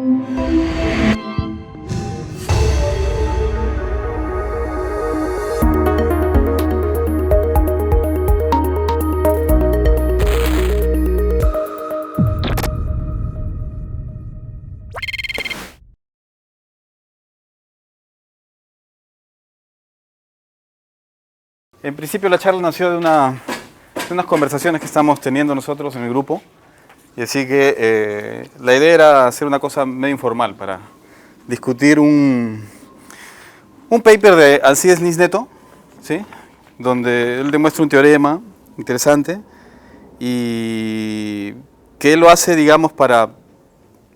En principio la charla nació de unas conversaciones que estamos teniendo nosotros en el grupo, y así que la idea era hacer una cosa medio informal para discutir un paper de Alcides Nisneto, ¿sí? Donde él demuestra un teorema interesante y que él lo hace, digamos, para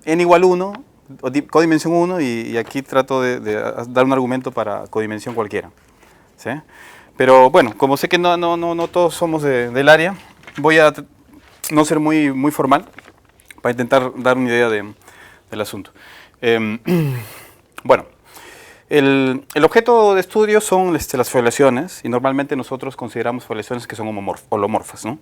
n igual 1, o codimensión 1, y aquí trato de dar un argumento para codimensión cualquiera, ¿sí? Pero bueno, como sé que no todos somos del área, voy a no ser muy formal para intentar dar una idea del asunto. Bueno, el objeto de estudio son las foliaciones, y normalmente nosotros consideramos foliaciones que son holomorfas, ¿no?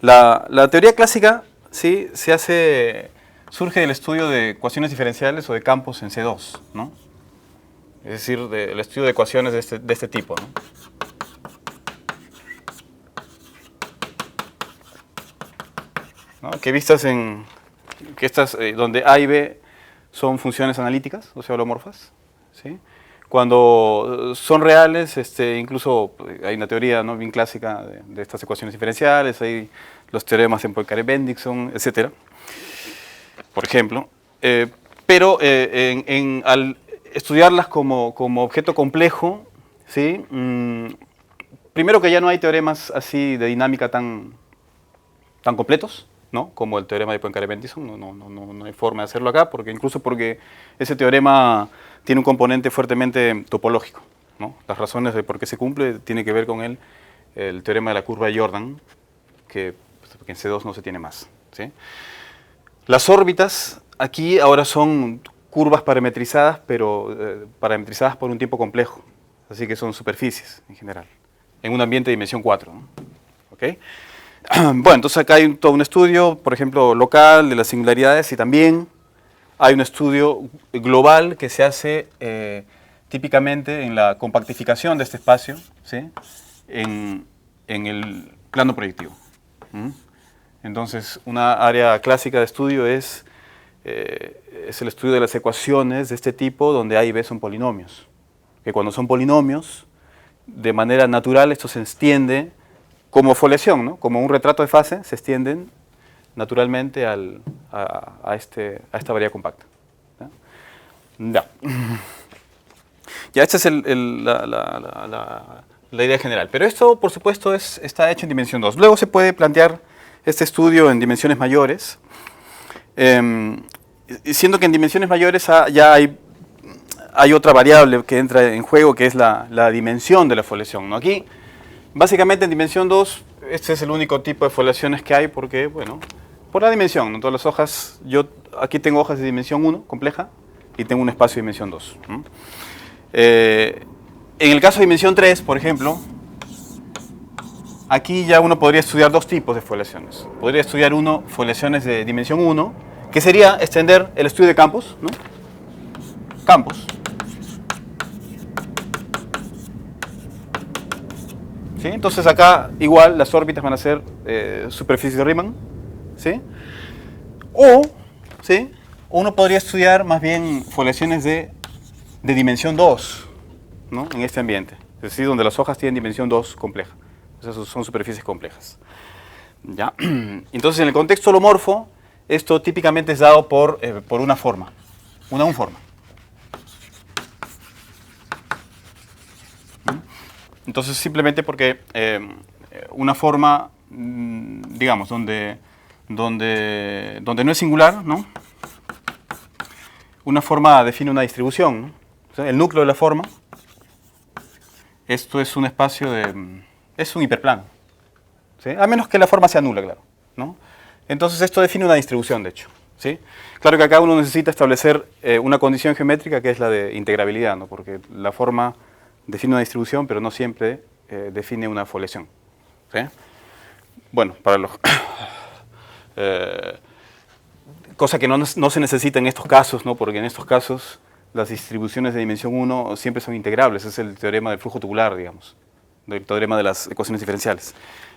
La teoría clásica, sí, surge del estudio de ecuaciones diferenciales o de campos en C2, ¿no? Es decir, del estudio de ecuaciones de este tipo, ¿no? ¿No? Que vistas en que estas, donde A y B son funciones analíticas, o sea, holomorfas, ¿sí? Cuando son reales, incluso hay una teoría, ¿no?, bien clásica de estas ecuaciones diferenciales, hay los teoremas en Poincaré-Bendixson, etc., por ejemplo. Pero al estudiarlas como objeto complejo, ¿sí? Primero que ya no hay teoremas así de dinámica tan completos, ¿no?, como el teorema de Poincaré-Bendixson. No hay forma de hacerlo acá, incluso porque ese teorema tiene un componente fuertemente topológico, ¿no? Las razones de por qué se cumple tiene que ver con el teorema de la curva de Jordan, que en C2 no se tiene más, ¿sí? Las órbitas aquí ahora son curvas parametrizadas, pero parametrizadas por un tiempo complejo, así que son superficies en general, en un ambiente de dimensión 4, ¿no? ¿Okay? Bueno, entonces acá hay todo un estudio, por ejemplo, local de las singularidades, y también hay un estudio global que se hace típicamente en la compactificación de este espacio, ¿sí?, en el plano proyectivo. Entonces, una área clásica de estudio es el estudio de las ecuaciones de este tipo donde A y B son polinomios. Que cuando son polinomios, de manera natural esto se extiende como foliación, ¿no?, como un retrato de fase, se extienden naturalmente a esta variedad compacta. Ya, esta es la idea general. Pero esto, por supuesto, está hecho en dimensión 2. Luego se puede plantear este estudio en dimensiones mayores, siendo que en dimensiones mayores ya hay otra variable que entra en juego, que es la dimensión de la foliación, ¿no? Aquí, básicamente en dimensión 2, este es el único tipo de foliaciones que hay porque, bueno, por la dimensión, ¿no? Todas las hojas, yo aquí tengo hojas de dimensión 1, compleja, y tengo un espacio de dimensión 2. En el caso de dimensión 3, por ejemplo, aquí ya uno podría estudiar dos tipos de foliaciones. Podría estudiar foliaciones de dimensión 1, que sería extender el estudio de campos, ¿no? Campos. ¿Sí? Entonces acá igual las órbitas van a ser superficies de Riemann, ¿sí? ¿Sí?, uno podría estudiar más bien foliaciones de dimensión 2, ¿no?, en este ambiente, es decir, donde las hojas tienen dimensión 2 compleja. Esas son superficies complejas. ¿Ya? Entonces, en el contexto holomorfo, esto típicamente es dado por una forma, una unforma. Entonces, simplemente porque una forma, digamos, donde no es singular, ¿no?, una forma define una distribución, ¿no? O sea, el núcleo de la forma, esto es un espacio es un hiperplano, ¿sí?, a menos que la forma sea nula, claro, ¿no? Entonces esto define una distribución, de hecho, ¿sí? Claro que acá uno necesita establecer una condición geométrica que es la de integrabilidad, ¿no?, porque la forma define una distribución, pero no siempre define una foliación, ¿sí? Bueno, para los cosa que no se necesita en estos casos, ¿no? Porque en estos casos las distribuciones de dimensión 1 siempre son integrables, es el teorema del flujo tubular, digamos, del teorema de las ecuaciones diferenciales.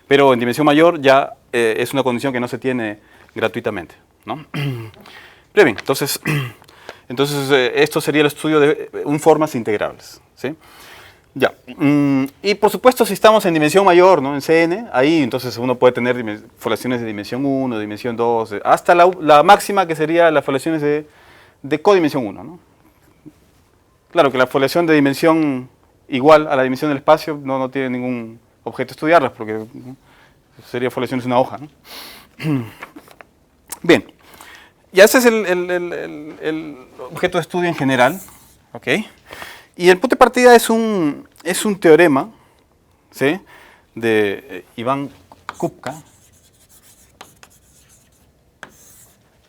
Pero en dimensión mayor ya es una condición que no se tiene gratuitamente, ¿no? Pero bien, entonces esto sería el estudio de formas integrables, ¿sí? Ya. Y por supuesto, si estamos en dimensión mayor, ¿no? En Cn, ahí entonces uno puede tener foliaciones de dimensión 1, de dimensión 2, hasta la máxima que sería las foliaciones de codimensión 1, ¿no? Claro que la foliación de dimensión igual a la dimensión del espacio no tiene ningún objeto estudiarlas, porque ¿no? Sería foliaciones de una hoja, ¿no? Bien, ya ese es el objeto de estudio en general, ¿ok? Y el punto de partida es un teorema, ¿sí? De Iván Kupka,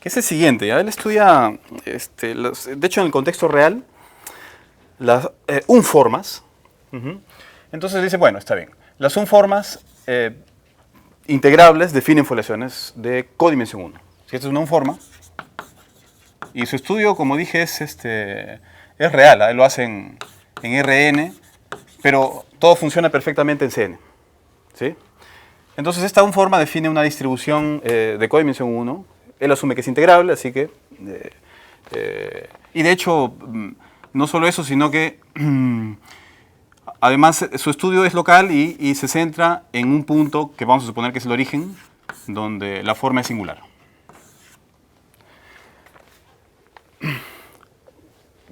que es el siguiente. ¿Ya? Él estudia, de hecho en el contexto real, las unformas. Entonces dice, bueno, está bien. Las unformas integrables definen foliaciones de codimensión 1. Si esta es una unforma, y su estudio, como dije, es real, ¿eh? Lo hacen en Rn, pero todo funciona perfectamente en Cn, ¿sí? Entonces esta unforma define una distribución de codimensión 1, él asume que es integrable, así que... y de hecho, no solo eso, sino que además su estudio es local y se centra en un punto que vamos a suponer que es el origen, donde la forma es singular.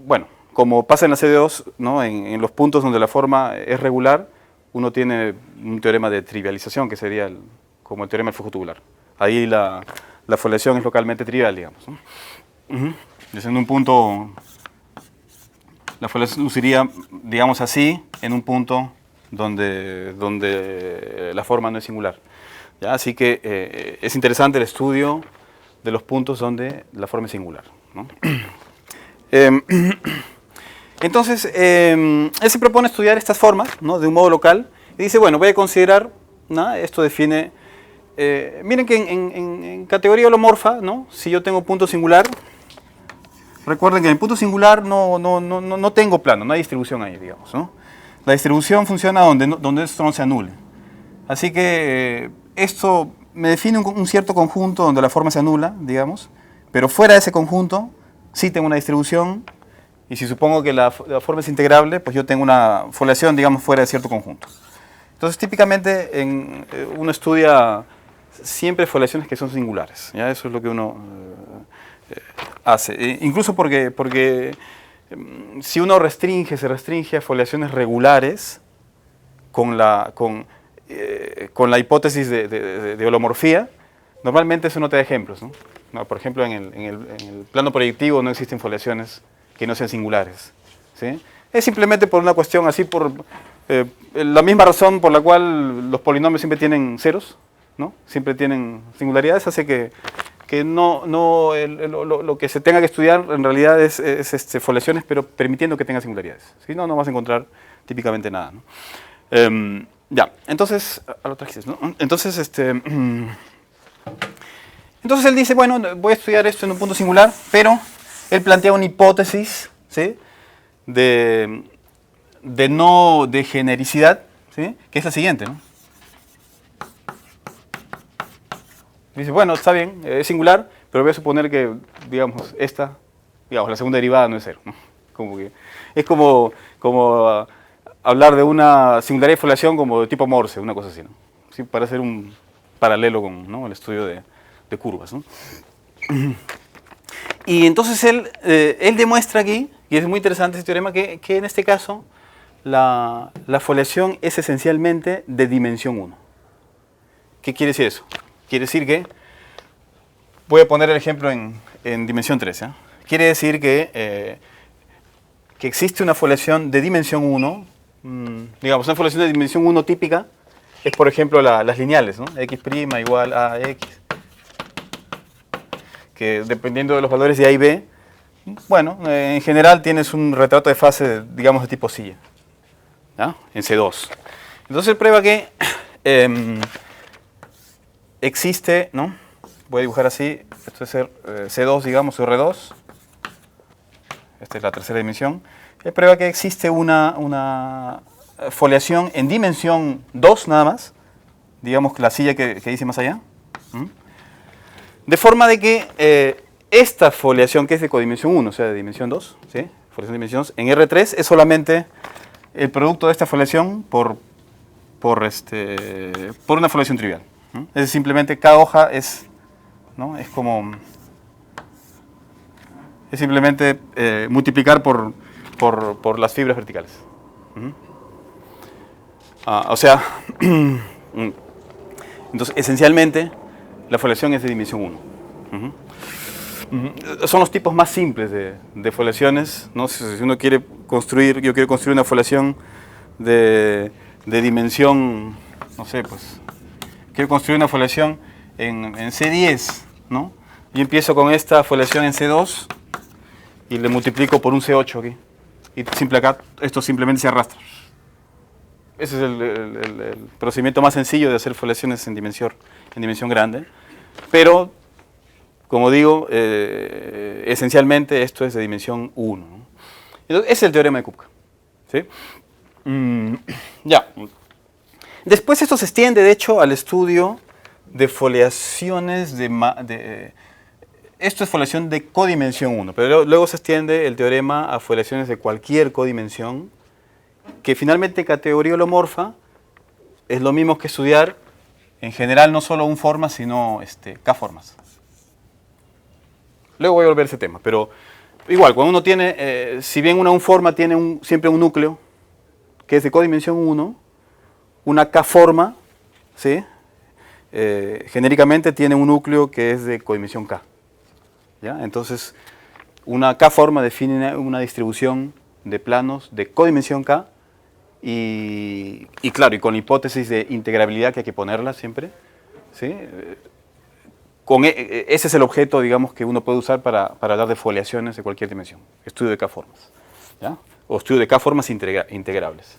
Bueno, como pasa en la CD2, ¿no? En los puntos donde la forma es regular, uno tiene un teorema de trivialización, que sería como el teorema del flujo tubular. Ahí la foliación es localmente trivial, digamos, ¿no? Desde un punto, la foliación luciría, digamos así, en un punto donde la forma no es singular. ¿Ya? Así que es interesante el estudio de los puntos donde la forma es singular, ¿no? Entonces, él se propone estudiar estas formas, ¿no? De un modo local y dice, bueno, voy a considerar, ¿no? Esto define, miren que en categoría holomorfa, ¿no? Si yo tengo punto singular, recuerden que en el punto singular no tengo plano, no hay distribución ahí, digamos, ¿no? La distribución funciona donde esto no se anule. Así que esto me define un cierto conjunto donde la forma se anula, digamos, pero fuera de ese conjunto sí tengo una distribución, y si supongo que la forma es integrable, pues yo tengo una foliación, digamos, fuera de cierto conjunto. Entonces, típicamente, uno estudia siempre foliaciones que son singulares, ¿ya? Eso es lo que uno hace. Incluso porque si uno se restringe a foliaciones regulares con la hipótesis de holomorfía, normalmente eso no te da ejemplos, ¿no? No, por ejemplo, en el plano proyectivo no existen foliaciones que no sean singulares, ¿sí? Es simplemente por una cuestión así, por la misma razón por la cual los polinomios siempre tienen ceros, ¿no? Siempre tienen singularidades, hace que lo que se tenga que estudiar en realidad es foliaciones, pero permitiendo que tenga singularidades. Si no, no vas a encontrar típicamente nada, ¿no? Ya, entonces, a lo trajiste, ¿no? Entonces, entonces él dice, bueno, voy a estudiar esto en un punto singular, pero él plantea una hipótesis, ¿sí? de no degenericidad, ¿sí? Que es la siguiente, ¿no? Dice, bueno, está bien, es singular, pero voy a suponer que, digamos, la segunda derivada no es cero, ¿no? Es como hablar de una singularidad de foliación como de tipo Morse, una cosa así, ¿no? ¿Sí? Para hacer un paralelo con, ¿no? El estudio de curvas, ¿no? Y entonces él demuestra aquí, y es muy interesante este teorema, que en este caso la foliación es esencialmente de dimensión 1. ¿Qué quiere decir eso? Quiere decir que, voy a poner el ejemplo en dimensión 3, ¿eh? Quiere decir que existe una foliación de dimensión 1, digamos, una foliación de dimensión 1 típica, es por ejemplo las lineales, ¿no? X' igual a X, que dependiendo de los valores de A y B, bueno, en general tienes un retrato de fase, digamos, de tipo silla, ¿ya? En C2. Entonces prueba que existe, ¿no? voy a dibujar así, esto es C2, digamos, R2. Esta es la tercera dimensión. Él prueba que existe una foliación en dimensión 2 nada más, digamos la silla que dice más allá. De forma de que esta foliación que es de codimensión 1, o sea, de dimensión 2, ¿sí? Foliación de dimensión 2, en R3 es solamente el producto de esta foliación por una foliación trivial. Es simplemente cada hoja es, ¿no? Es como, es simplemente multiplicar por las fibras verticales. O sea, entonces esencialmente la foliación es de dimensión 1. Son los tipos más simples de foliaciones, ¿no? Si uno quiere construir, yo quiero construir una foliación de dimensión, no sé, pues, quiero construir una foliación en C10, ¿no? Yo empiezo con esta foliación en C2 y le multiplico por un C8 aquí. Y esto simplemente se arrastra. Ese es el procedimiento más sencillo de hacer foliaciones en dimensión grande. Pero, como digo, esencialmente esto es de dimensión 1. ¿No? Entonces, ese es el teorema de Kupka. ¿Sí? Ya. Después esto se extiende, de hecho, al estudio de foliaciones esto es foliación de codimensión 1, pero luego se extiende el teorema a foliaciones de cualquier codimensión, que finalmente categoría holomorfa es lo mismo que estudiar en general no solo un forma, sino K-formas. Luego voy a volver a ese tema, pero igual, cuando uno tiene, si bien una forma tiene siempre un núcleo, que es de codimensión 1, una K-forma, ¿sí? Genéricamente tiene un núcleo que es de codimensión K. ¿Ya? Entonces, una K-forma define una distribución de planos de codimensión K y claro, y con la hipótesis de integrabilidad que hay que ponerla siempre, ¿sí? Ese es el objeto, digamos, que uno puede usar para hablar de foliaciones de cualquier dimensión, estudio de K-formas, ¿ya? O estudio de K-formas integrables.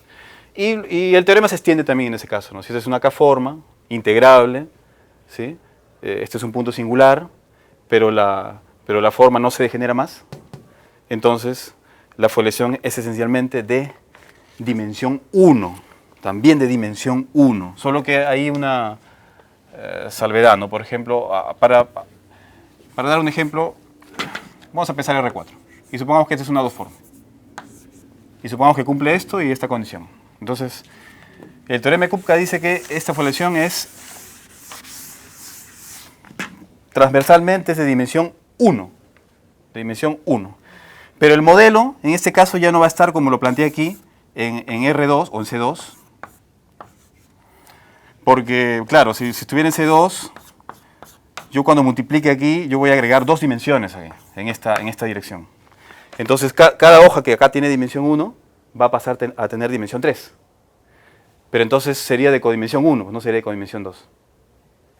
Y el teorema se extiende también en ese caso, ¿no? Si esta es una K-forma integrable, ¿sí? Este es un punto singular, pero la forma no se degenera más, entonces la foliación es esencialmente de dimensión 1, también de dimensión 1, solo que hay una salvedad, ¿no? Por ejemplo, para dar un ejemplo, vamos a pensar R4, y supongamos que esta es una 2-forma, y supongamos que cumple esto y esta condición. Entonces, el teorema de Kupka dice que esta foliación es transversalmente es de dimensión 1, de dimensión 1. Pero el modelo, en este caso, ya no va a estar como lo planteé aquí, en R2 o en C2. Porque, claro, si estuviera en C2, yo cuando multiplique aquí, yo voy a agregar 2 dimensiones aquí, en esta dirección. Entonces, cada hoja que acá tiene dimensión 1, va a pasar a tener dimensión 3. Pero entonces sería de codimensión 1, no sería de codimensión 2.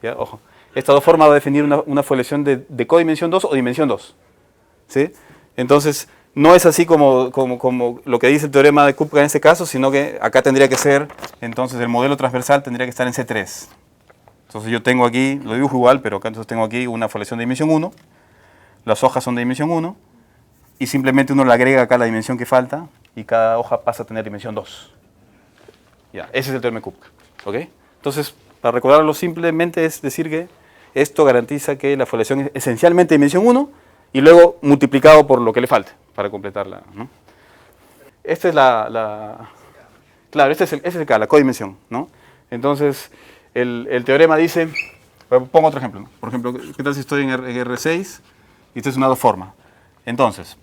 ¿Ya? Ojo. Esta 2 formas va a definir una foliación de codimensión 2 o dimensión 2. ¿Sí? Entonces, no es así como lo que dice el teorema de Kupka en este caso, sino que acá tendría que ser, entonces el modelo transversal tendría que estar en C3. Entonces yo tengo aquí, lo dibujo igual, pero acá entonces tengo aquí una foliación de dimensión 1, las hojas son de dimensión 1, y simplemente uno le agrega acá la dimensión que falta, y cada hoja pasa a tener dimensión 2. Ya, ese es el teorema de Kupka. ¿Ok? Entonces, para recordarlo simplemente es decir que esto garantiza que la foliación es esencialmente de dimensión 1 y luego multiplicado por lo que le falte para completarla, ¿no? Esta es claro, este es la codimensión, ¿no? Entonces, el teorema dice, pongo otro ejemplo, ¿no? Por ejemplo, ¿qué tal si estoy en R6 y esta es una 2 forma? Entonces,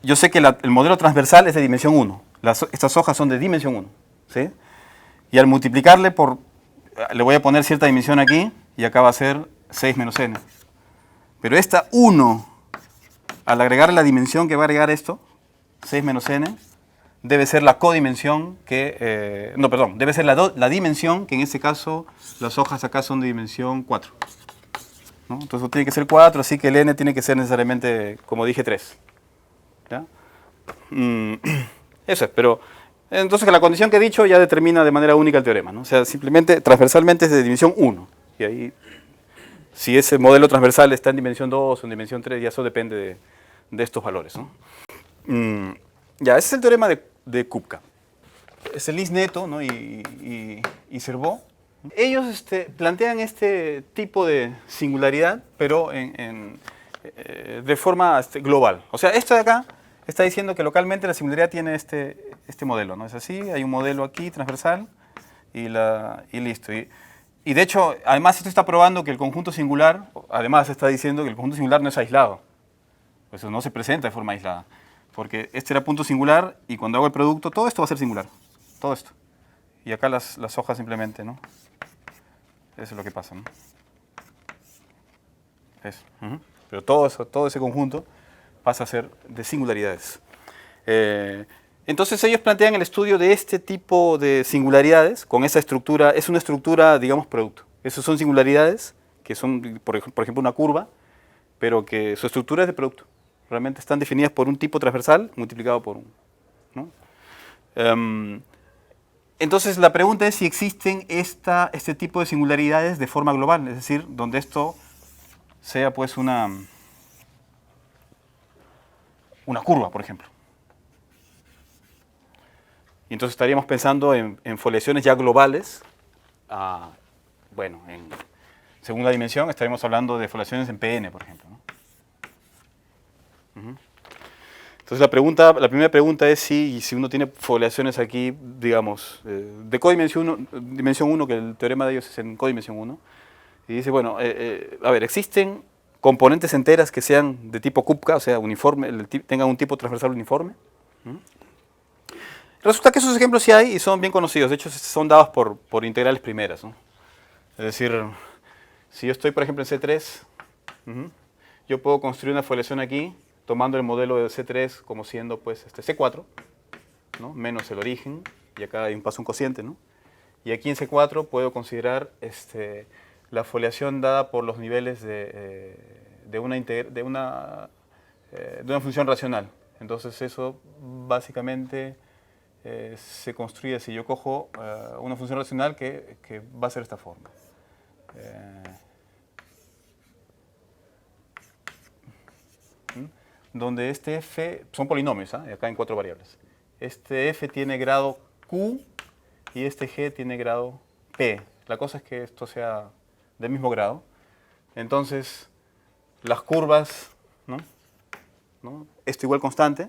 yo sé que el modelo transversal es de dimensión 1, estas hojas son de dimensión 1, ¿sí? Y al multiplicarle le voy a poner cierta dimensión aquí, y acá va a ser 6 menos n. Pero esta 1, al agregarle la dimensión que va a agregar esto, 6 menos n, debe ser la codimensión que... no, perdón, debe ser la dimensión, que en este caso las hojas acá son de dimensión 4. ¿No? Entonces tiene que ser 4, así que el n tiene que ser necesariamente, como dije, 3. ¿Ya? Eso es, pero... Entonces la condición que he dicho ya determina de manera única el teorema, ¿no? O sea, simplemente transversalmente es de dimensión 1. Y ahí, si ese modelo transversal está en dimensión 2 o en dimensión 3, ya eso depende de estos valores, ¿no? Ya, ese es el teorema de Kupka. Es el Lis Neto, ¿no? y Servaux. Ellos plantean este tipo de singularidad, pero de forma global. O sea, esto de acá está diciendo que localmente la singularidad tiene este modelo, ¿no? Es así, hay un modelo aquí transversal y listo. Y de hecho, además esto está probando que el conjunto singular, además está diciendo que el conjunto singular no es aislado. Eso no se presenta de forma aislada. Porque este era punto singular y cuando hago el producto, todo esto va a ser singular. Todo esto. Y acá las hojas simplemente, ¿no? Eso es lo que pasa, ¿no? Eso. Pero todo ese conjunto pasa a ser de singularidades. Entonces ellos plantean el estudio de este tipo de singularidades con esa estructura. Es una estructura, digamos, producto. Esas son singularidades que son, por ejemplo, una curva, pero que su estructura es de producto. Realmente están definidas por un tipo transversal multiplicado por 1, ¿no? Entonces la pregunta es si existen este tipo de singularidades de forma global, es decir, donde esto sea pues una curva, por ejemplo. Y entonces estaríamos pensando en foliaciones ya globales. Bueno, en segunda dimensión estaríamos hablando de foliaciones en Pn, por ejemplo, ¿no? Entonces la primera pregunta es si uno tiene foliaciones aquí, digamos, de codimensión 1, que el teorema de ellos es en codimensión 1, y dice, bueno, a ver, ¿existen componentes enteras que sean de tipo Kupka, o sea, uniforme, tengan un tipo transversal uniforme? Resulta que esos ejemplos sí hay y son bien conocidos, de hecho son dados por integrales primeras, ¿no? Es decir, si yo estoy, por ejemplo, en C3, yo puedo construir una foliación aquí, tomando el modelo de C3 como siendo pues C4, ¿no? Menos el origen, y acá hay un cociente, ¿no? Y aquí en C4 puedo considerar la foliación dada por los niveles de una función racional. Entonces eso básicamente se construye así. Yo cojo una función racional que va a ser de esta forma. Donde este f son polinomios, acá en 4 variables. Este f tiene grado q y este g tiene grado p. La cosa es que esto sea del mismo grado. Entonces, las curvas, ¿no? Esto igual constante,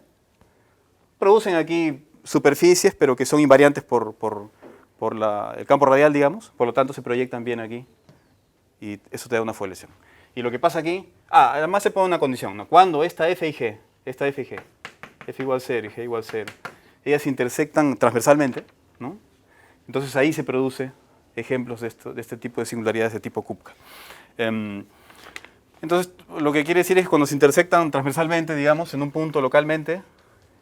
producen aquí superficies, pero que son invariantes por el campo radial, digamos. Por lo tanto, se proyectan bien aquí y eso te da una foliación. Y lo que pasa aquí, además se pone una condición, ¿no? Cuando esta f y g, f igual 0 y g igual 0, ellas se intersectan transversalmente, ¿no? Entonces ahí se produce ejemplos de este tipo de singularidades de tipo Kupka. Entonces lo que quiere decir es que cuando se intersectan transversalmente, digamos, en un punto localmente,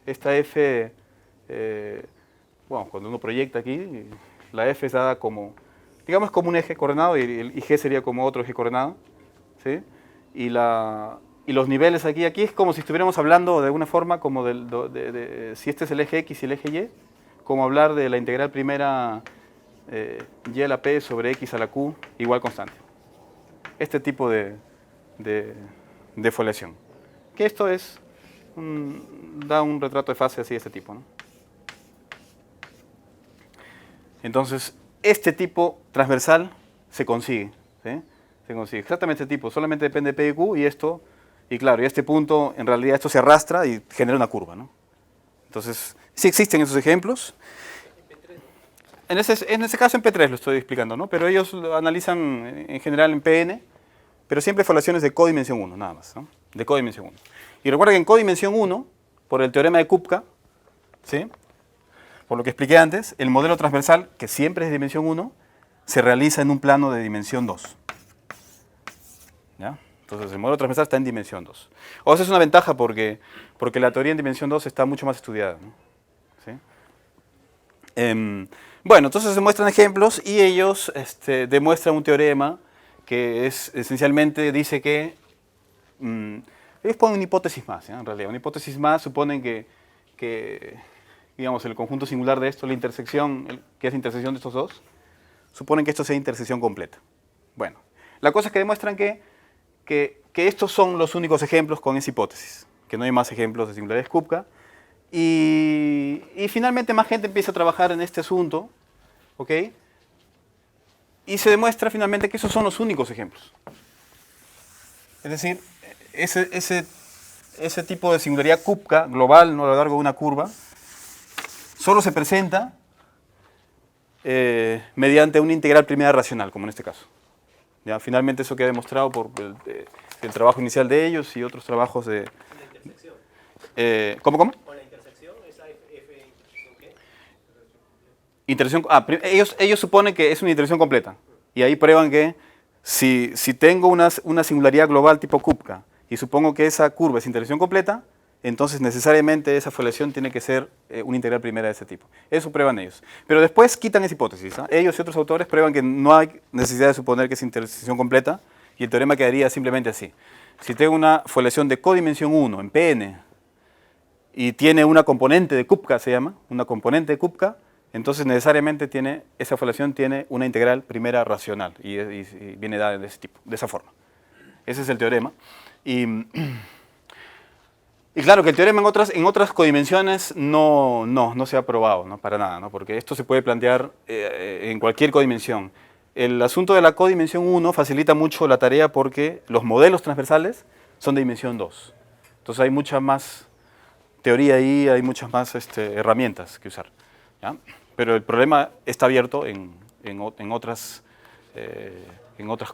esta f, bueno, cuando uno proyecta aquí, la f es dada como, digamos, como un eje coordenado y g sería como otro eje coordenado, ¿sí? Y los niveles aquí es como si estuviéramos hablando de alguna forma como si este es el eje x y el eje y, como hablar de la integral primera y a la p sobre x a la q igual constante. Este tipo de foliación. Que esto da un retrato de fase así de este tipo, ¿no? Entonces, este tipo transversal se consigue, ¿sí? Se consigue exactamente este tipo, solamente depende de P y Q y claro, y este punto, en realidad esto se arrastra y genera una curva, ¿no? Entonces, sí existen esos ejemplos. En ese caso en P3 lo estoy explicando, ¿no? Pero ellos lo analizan en general en Pn, pero siempre foliaciones de codimensión 1, nada más, ¿no? De codimensión 1. Y recuerda que en codimensión 1, por el teorema de Kupka, ¿sí? Por lo que expliqué antes, el modelo transversal, que siempre es de dimensión 1, se realiza en un plano de dimensión 2. ¿Ya? Entonces el modelo transversal está en dimensión 2. O sea, es una ventaja porque la teoría en dimensión 2 está mucho más estudiada, ¿no? ¿Sí? Bueno, entonces se muestran ejemplos y ellos demuestran un teorema que esencialmente dice que ellos ponen una hipótesis más, en realidad. Una hipótesis más suponen que digamos, el conjunto singular de esto, la intersección, que es la intersección de estos dos, suponen que esto sea intersección completa. Bueno, la cosa es que demuestran que estos son los únicos ejemplos con esa hipótesis, que no hay más ejemplos de singularidades Kupka. Y finalmente más gente empieza a trabajar en este asunto, ¿ok? Y se demuestra finalmente que esos son los únicos ejemplos. Es decir, ese tipo de singularidad Kupka global, ¿no?, a lo largo de una curva, solo se presenta mediante una integral primera racional, como en este caso. ¿Ya? Finalmente eso queda demostrado por el trabajo inicial de ellos y otros trabajos de... ¿La intersección? ¿Cómo? ¿Con la intersección? ¿Esa F intersección qué? Intersección, ellos suponen que es una intersección completa. Y ahí prueban que si tengo una singularidad global tipo Kupka y supongo que esa curva es intersección completa, entonces necesariamente esa foliación tiene que ser una integral primera de ese tipo. Eso prueban ellos. Pero después quitan esa hipótesis. Ellos y otros autores prueban que no hay necesidad de suponer que es intersección completa y el teorema quedaría simplemente así. Si tengo una foliación de codimensión 1 en Pn y tiene una componente de Kupka, se llama, una componente de Kupka, entonces necesariamente esa foliación tiene una integral primera racional y viene dada de ese tipo, de esa forma. Ese es el teorema. Y claro que el teorema en otras codimensiones no se ha probado, ¿no?, para nada, ¿no?, porque esto se puede plantear en cualquier codimensión. El asunto de la codimensión 1 facilita mucho la tarea porque los modelos transversales son de dimensión 2. Entonces hay mucha más teoría ahí, hay muchas más herramientas que usar, ¿ya? Pero el problema está abierto en otras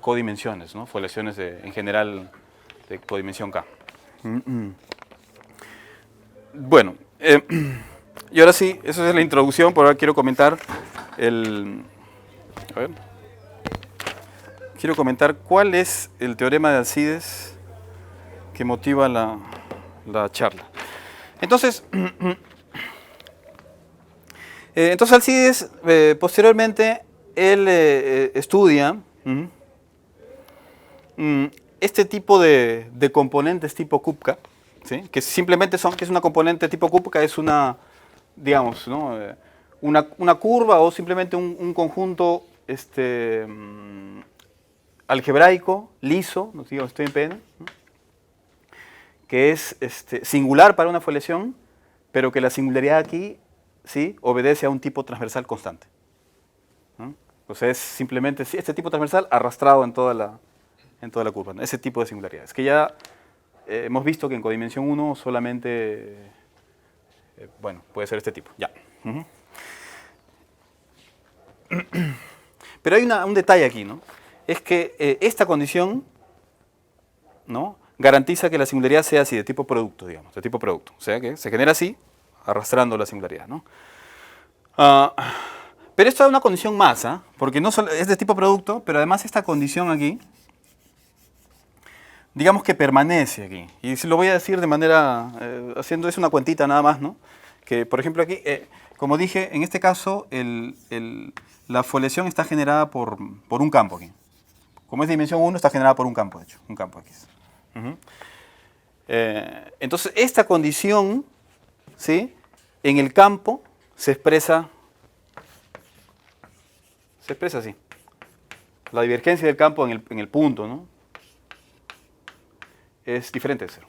codimensiones, ¿no?, foliaciones en general de codimensión K. Bueno, y ahora sí, esa es la introducción, por ahora quiero comentar cuál es el teorema de Alcides que motiva la charla. Entonces, Alcides, posteriormente, él estudia este tipo de componentes tipo Kupka, ¿sí?, que simplemente que es una componente tipo Kupka, es una, digamos, ¿no?, una curva o simplemente un conjunto algebraico, liso, no digo, estoy en Pn, ¿no?, que es singular para una foliación, pero que la singularidad aquí, ¿sí?, obedece a un tipo transversal constante, ¿no? O sea, es simplemente este tipo transversal arrastrado en toda la curva, ¿no?, ese tipo de singularidades, que ya hemos visto que en codimensión 1 solamente, bueno, puede ser este tipo, ya. Pero hay un detalle aquí, ¿no? Es que esta condición, ¿no?, garantiza que la singularidad sea así, de tipo producto, digamos, de tipo producto. O sea, que se genera así, arrastrando la singularidad, ¿no? Pero esto es una condición más, porque no solo es de tipo producto, pero además esta condición aquí, digamos que permanece aquí. Y si lo voy a decir de manera, haciendo es una cuentita nada más, ¿no? Que, por ejemplo, aquí, como dije, en este caso, la foliación está generada por un campo aquí. Como es de dimensión 1, está generada por un campo, de hecho, un campo X. Entonces, esta condición, ¿sí?, en el campo se expresa así. La divergencia del campo en el punto, ¿no?, es diferente de cero.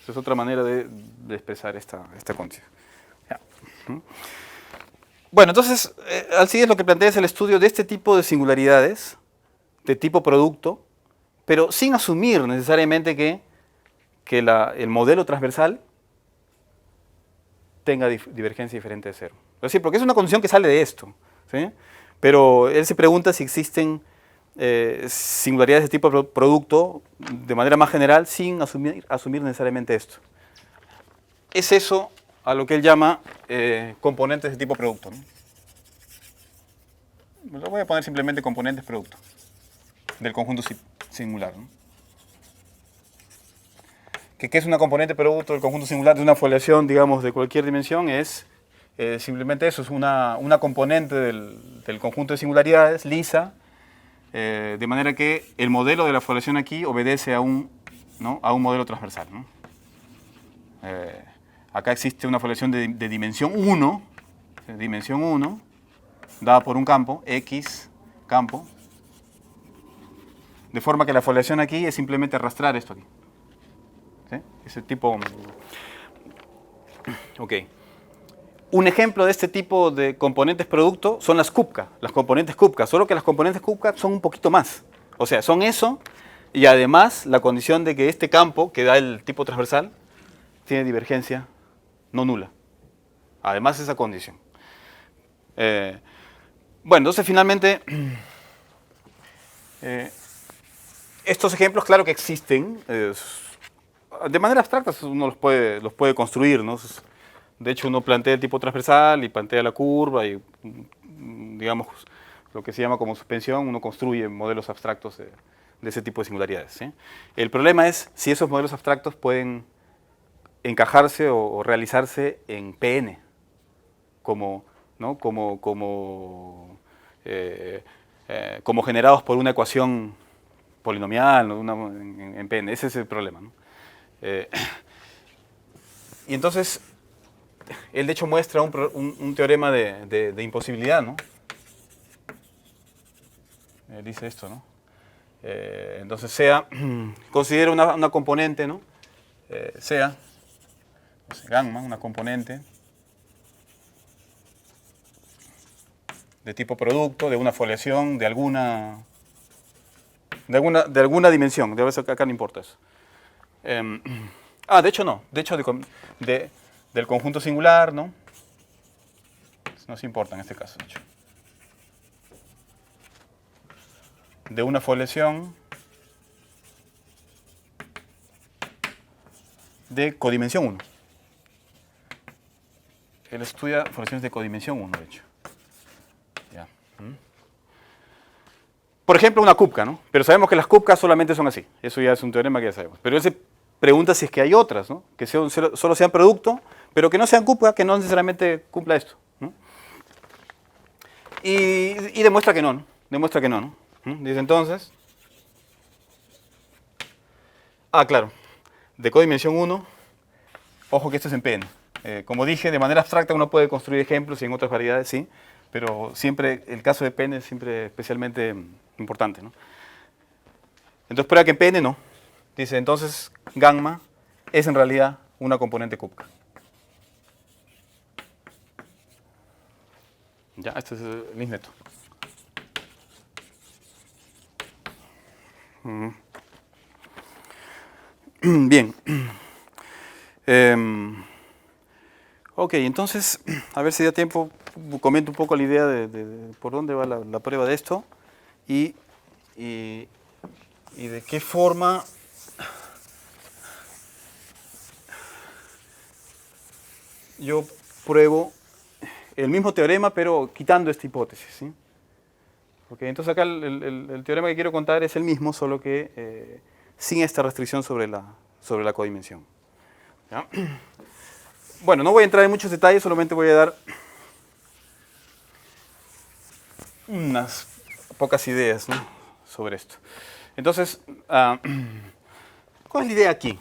Esa es otra manera de expresar esta condición. Ya. Bueno, entonces, Alcides lo que plantea es el estudio de este tipo de singularidades, de tipo producto, pero sin asumir necesariamente que el modelo transversal tenga divergencia diferente de cero. Es decir, porque es una condición que sale de esto, ¿sí?, pero él se pregunta si existen singularidades de tipo producto de manera más general sin asumir necesariamente esto. Es eso a lo que él llama componentes de tipo producto, ¿no? Lo voy a poner simplemente componentes producto del conjunto singular, ¿no? ¿Qué es una componente producto del conjunto singular de una foliación, digamos, de cualquier dimensión? Es simplemente eso, es una componente del conjunto de singularidades lisa, de manera que el modelo de la foliación aquí obedece a un modelo transversal, ¿no? Acá existe una foliación de dimensión 1, dada por un campo, X, campo, De forma que la foliación aquí es simplemente arrastrar esto aquí. ¿Sí? Ese tipo... Ok. Un ejemplo de este tipo de componentes producto son las Kupka, las componentes Kupka, solo que las componentes Kupka son un poquito más. O sea, son eso y además la condición de que este campo que da el tipo transversal tiene divergencia no nula. Además esa condición. Bueno, entonces finalmente estos ejemplos claro que existen. De manera abstracta uno los puede construir, ¿no? De hecho, uno plantea el tipo transversal y plantea la curva y, digamos, lo que se llama como suspensión, uno construye modelos abstractos de ese tipo de singularidades, ¿sí? El problema es si esos modelos abstractos pueden encajarse o realizarse en PN, como, ¿no? Como generados por una ecuación polinomial, ¿no? En PN. Ese es el problema, ¿no? Y entonces, él de hecho muestra un teorema de imposibilidad, ¿no? Dice esto, ¿no? Entonces, sea, considera una componente, ¿no? Sea, no sé, gamma, una componente de tipo producto, de una foliación, de alguna dimensión. De veces acá no importa eso. De hecho no. De hecho, del conjunto singular, ¿no? No se importa en este caso, de hecho. De una foliación de codimensión 1. Él estudia foliaciones de codimensión 1, de hecho. Ya. Por ejemplo, una Kupka, ¿no? Pero sabemos que las Kupka solamente son así. Eso ya es un teorema que ya sabemos. Pero él se pregunta si es que hay otras, ¿no? Que solo sean producto, pero que no sean Kupka, que no necesariamente cumpla esto, ¿no? Y demuestra que no, ¿no? Demuestra que no, ¿no? Dice entonces... claro. De codimensión 1, ojo que esto es en PN. Como dije, de manera abstracta uno puede construir ejemplos y en otras variedades sí, pero siempre el caso de PN es siempre especialmente importante, ¿no? Entonces prueba que en PN no. Dice entonces gamma es en realidad una componente Kupka. Ya, este es el mismo método. Bien. Ok, entonces, a ver si da tiempo, comento un poco la idea de por dónde va la prueba de esto y de qué forma yo pruebo el mismo teorema, pero quitando esta hipótesis, ¿sí? Okay, entonces acá el teorema que quiero contar es el mismo, solo que sin esta restricción sobre la codimensión. ¿Ya? Bueno, no voy a entrar en muchos detalles, solamente voy a dar unas pocas ideas, ¿no?, sobre esto. Entonces, ¿cuál es la idea aquí?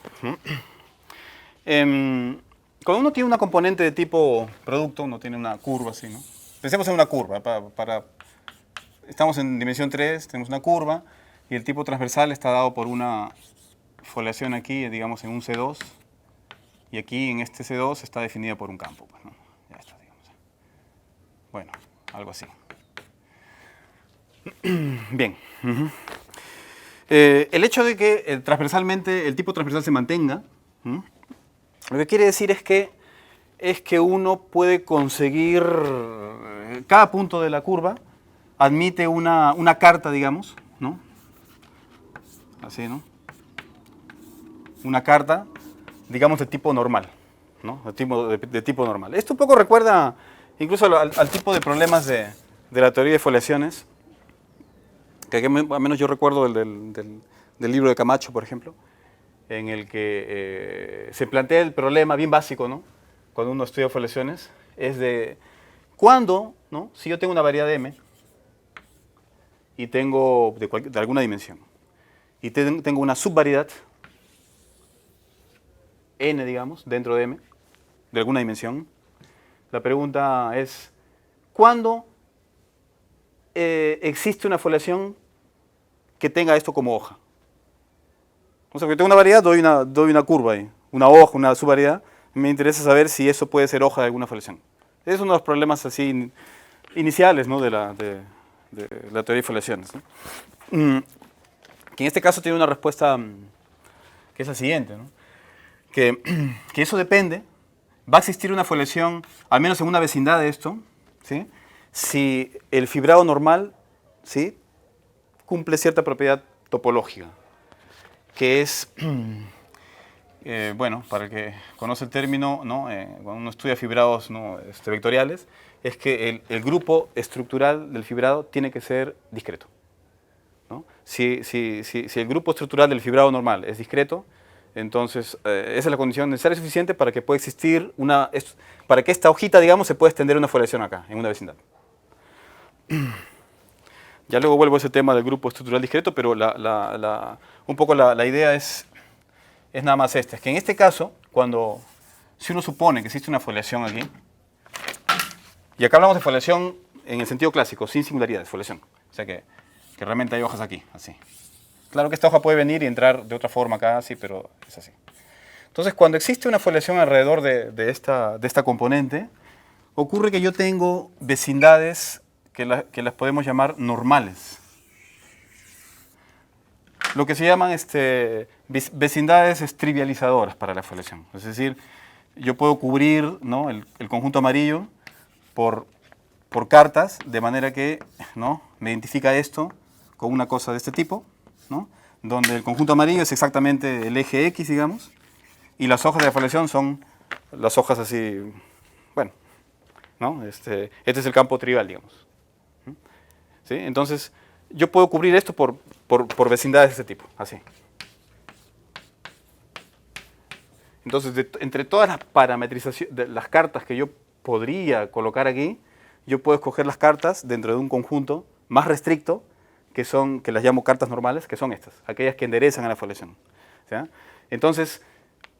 Cuando uno tiene una componente de tipo producto, uno tiene una curva así, ¿no? Pensemos en una curva. Estamos en dimensión 3, tenemos una curva y el tipo transversal está dado por una foliación aquí, digamos en un C2, y aquí en este C2 está definida por un campo, pues, ¿no? Ya está, digamos. Bueno, algo así. Bien. El hecho de que transversalmente el tipo transversal se mantenga, lo que quiere decir es que uno puede conseguir, cada punto de la curva admite una carta, digamos, ¿no? Así, ¿no? Una carta, digamos, de tipo normal, ¿no? De tipo normal. Esto un poco recuerda incluso al tipo de problemas de la teoría de foliaciones, que al menos yo recuerdo del libro de Camacho, por ejemplo, en el que se plantea el problema bien básico, ¿no?, cuando uno estudia foliaciones, es de cuándo, ¿no?, si yo tengo una variedad de M y tengo de alguna dimensión, y tengo una subvariedad N, digamos, dentro de M, de alguna dimensión, la pregunta es, ¿cuándo existe una foliación que tenga esto como hoja. O sea, que tengo una variedad, doy una curva ahí, una hoja, una subvariedad. Me interesa saber si eso puede ser hoja de alguna foliación. Es uno de los problemas así iniciales, ¿no? de la teoría de foliaciones, ¿no? Que en este caso tiene una respuesta que es la siguiente, ¿no? que eso depende, va a existir una foliación, al menos en una vecindad de esto, ¿sí? Si el fibrado normal, ¿sí?, cumple cierta propiedad topológica, que es, bueno, para el que conoce el término, ¿no? Cuando uno estudia fibrados, ¿no?, vectoriales, es que el grupo estructural del fibrado tiene que ser discreto, ¿no? Si el grupo estructural del fibrado normal es discreto, entonces esa es la condición necesaria y suficiente para que pueda existir para que esta hojita, digamos, se pueda extender una foliación acá, en una vecindad. Ya luego vuelvo a ese tema del grupo estructural discreto, pero un poco la idea es nada más esta. Es que en este caso, si uno supone que existe una foliación aquí, y acá hablamos de foliación en el sentido clásico, sin singularidades, foliación. O sea que realmente hay hojas aquí, así. Claro que esta hoja puede venir y entrar de otra forma acá, así, pero es así. Entonces, cuando existe una foliación alrededor de esta componente, ocurre que yo tengo vecindades que las podemos llamar normales. Lo que se llaman vecindades trivializadoras para la foliación. Es decir, yo puedo cubrir, ¿no?, el conjunto amarillo por cartas, de manera que, ¿no?, me identifica esto con una cosa de este tipo, ¿no?, donde el conjunto amarillo es exactamente el eje X, digamos, y las hojas de la foliación son las hojas así, bueno, ¿no? Este es el campo trivial, digamos. ¿Sí? Entonces, yo puedo cubrir esto por vecindades de este tipo, así. Entonces, entre todas las parametrizaciones, de las cartas que yo podría colocar aquí, yo puedo escoger las cartas dentro de un conjunto más restricto, que las llamo cartas normales, que son estas, aquellas que enderezan a la foliación. ¿Sí? Entonces,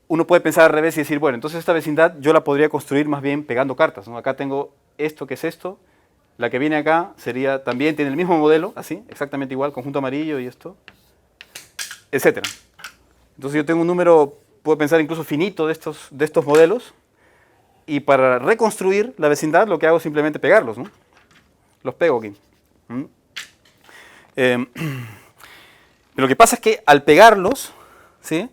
uno puede pensar al revés y decir, bueno, entonces esta vecindad yo la podría construir más bien pegando cartas, ¿no? Acá tengo esto, que es esto, la que viene acá también tiene el mismo modelo, así, exactamente igual, conjunto amarillo y esto, etc. Entonces yo tengo un número, puedo pensar incluso finito de estos modelos, y para reconstruir la vecindad lo que hago es simplemente pegarlos, ¿no? Los pego aquí. Lo que pasa es que al pegarlos, ¿sí?,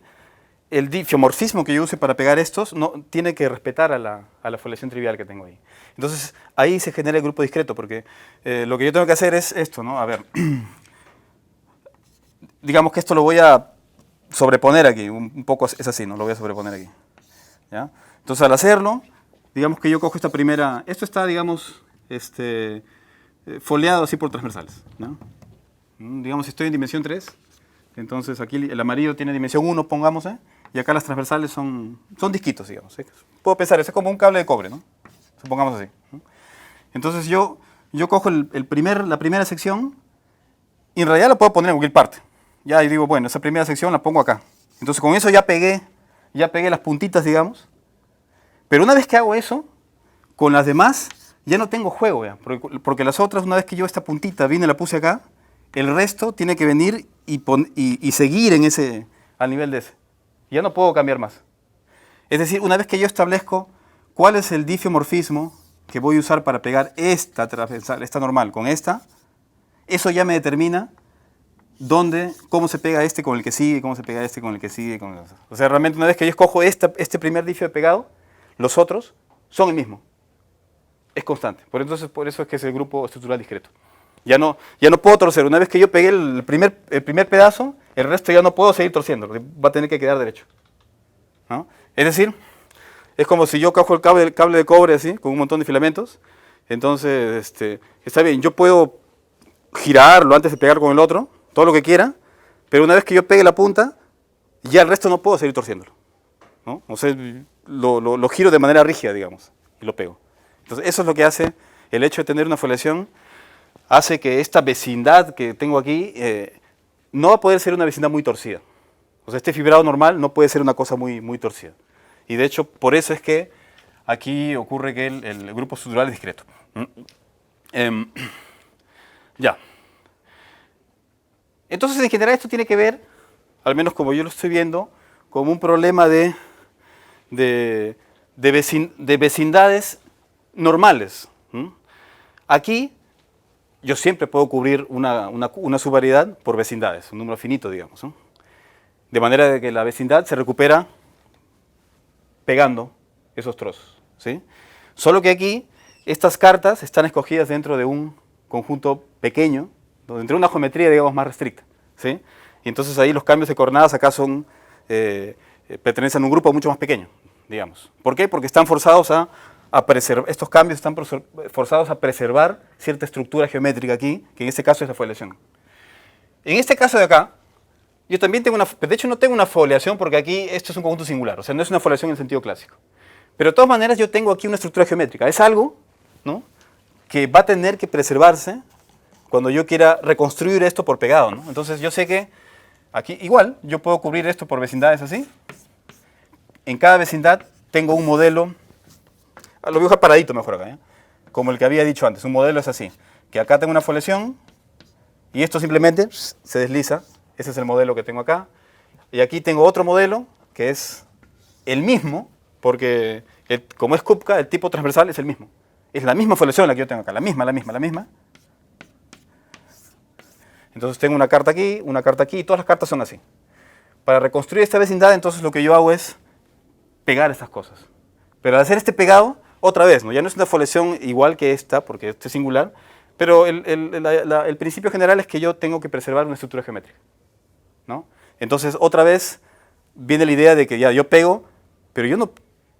el difiomorfismo que yo use para pegar estos tiene que respetar a la foliación trivial que tengo ahí. Entonces, ahí se genera el grupo discreto, porque lo que yo tengo que hacer es esto, ¿no? A ver, digamos que esto lo voy a sobreponer aquí, un poco es así, ¿no? Lo voy a sobreponer aquí, ¿ya? Entonces, al hacerlo, digamos que yo cojo esta primera, esto está, digamos, foliado así por transversales, ¿no? Digamos, estoy en dimensión 3, entonces aquí el amarillo tiene dimensión 1, pongamos, y acá las transversales son disquitos, digamos. Puedo pensar, eso es como un cable de cobre, ¿no? Supongamos así. Entonces yo cojo la primera sección y en realidad la puedo poner en cualquier parte. Ya, y digo, bueno, esa primera sección la pongo acá. Entonces con eso ya pegué las puntitas, digamos. Pero una vez que hago eso, con las demás ya no tengo juego, ya, porque las otras, una vez que yo esta puntita vine y la puse acá, el resto tiene que venir y seguir al nivel de ese. Ya no puedo cambiar más. Es decir, una vez que yo establezco cuál es el difiomorfismo que voy a usar para pegar esta transversal, esta normal con esta, eso ya me determina cómo se pega este con el que sigue, cómo se pega este con el que sigue. O sea, realmente una vez que yo escojo este primer difio de pegado, los otros son el mismo. Es constante. Por eso es que es el grupo estructural discreto. Ya no puedo torcer. Una vez que yo pegué el primer pedazo, el resto ya no puedo seguir torciendo, va a tener que quedar derecho, ¿no? Es decir, es como si yo cojo el cable de cobre así, con un montón de filamentos. Entonces, está bien, yo puedo girarlo antes de pegar con el otro, todo lo que quiera, pero una vez que yo pegue la punta, ya el resto no puedo seguir torciéndolo, ¿no? O sea, lo giro de manera rígida, digamos, y lo pego. Entonces, eso es lo que hace el hecho de tener una foliación, hace que esta vecindad que tengo aquí no va a poder ser una vecindad muy torcida. O sea, este fibrado normal no puede ser una cosa muy, muy torcida. Y de hecho, por eso es que aquí ocurre que el grupo estructural es discreto. Ya. Entonces, en general, esto tiene que ver, al menos como yo lo estoy viendo, como un problema de vecindades normales. Aquí, yo siempre puedo cubrir una subvariedad por vecindades, un número finito, digamos, ¿no? De manera de que la vecindad se recupera pegando esos trozos, ¿sí? Solo que aquí, estas cartas están escogidas dentro de un conjunto pequeño, dentro de una geometría, digamos, más restricta, ¿sí? Y entonces ahí los cambios de coordenadas acá son, pertenecen a un grupo mucho más pequeño, digamos. ¿Por qué? Porque están forzados a preservar, estos cambios están forzados a preservar cierta estructura geométrica aquí, que en este caso es la foliación. En este caso de acá, yo también tengo de hecho no tengo una foliación porque aquí esto es un conjunto singular, o sea, no es una foliación en el sentido clásico. Pero de todas maneras yo tengo aquí una estructura geométrica, es algo, ¿no?, que va a tener que preservarse cuando yo quiera reconstruir esto por pegado, ¿no? Entonces yo sé que aquí igual yo puedo cubrir esto por vecindades así. En cada vecindad tengo un modelo, lo voy a dejar paradito mejor acá, ¿eh? Como el que había dicho antes, un modelo es así, que acá tengo una foliación y esto simplemente se desliza, ese es el modelo que tengo acá, y aquí tengo otro modelo que es el mismo, porque como es Kupka, el tipo transversal es el mismo. Es la misma foliación la que yo tengo acá, la misma. Entonces tengo una carta aquí, y todas las cartas son así. Para reconstruir esta vecindad, entonces lo que yo hago es pegar estas cosas. Pero al hacer este pegado, otra vez, ¿no? Ya no es una foliación igual que esta, porque este es singular, pero el principio general es que yo tengo que preservar una estructura geométrica, ¿no? Entonces, otra vez, viene la idea de que ya yo pego, pero yo no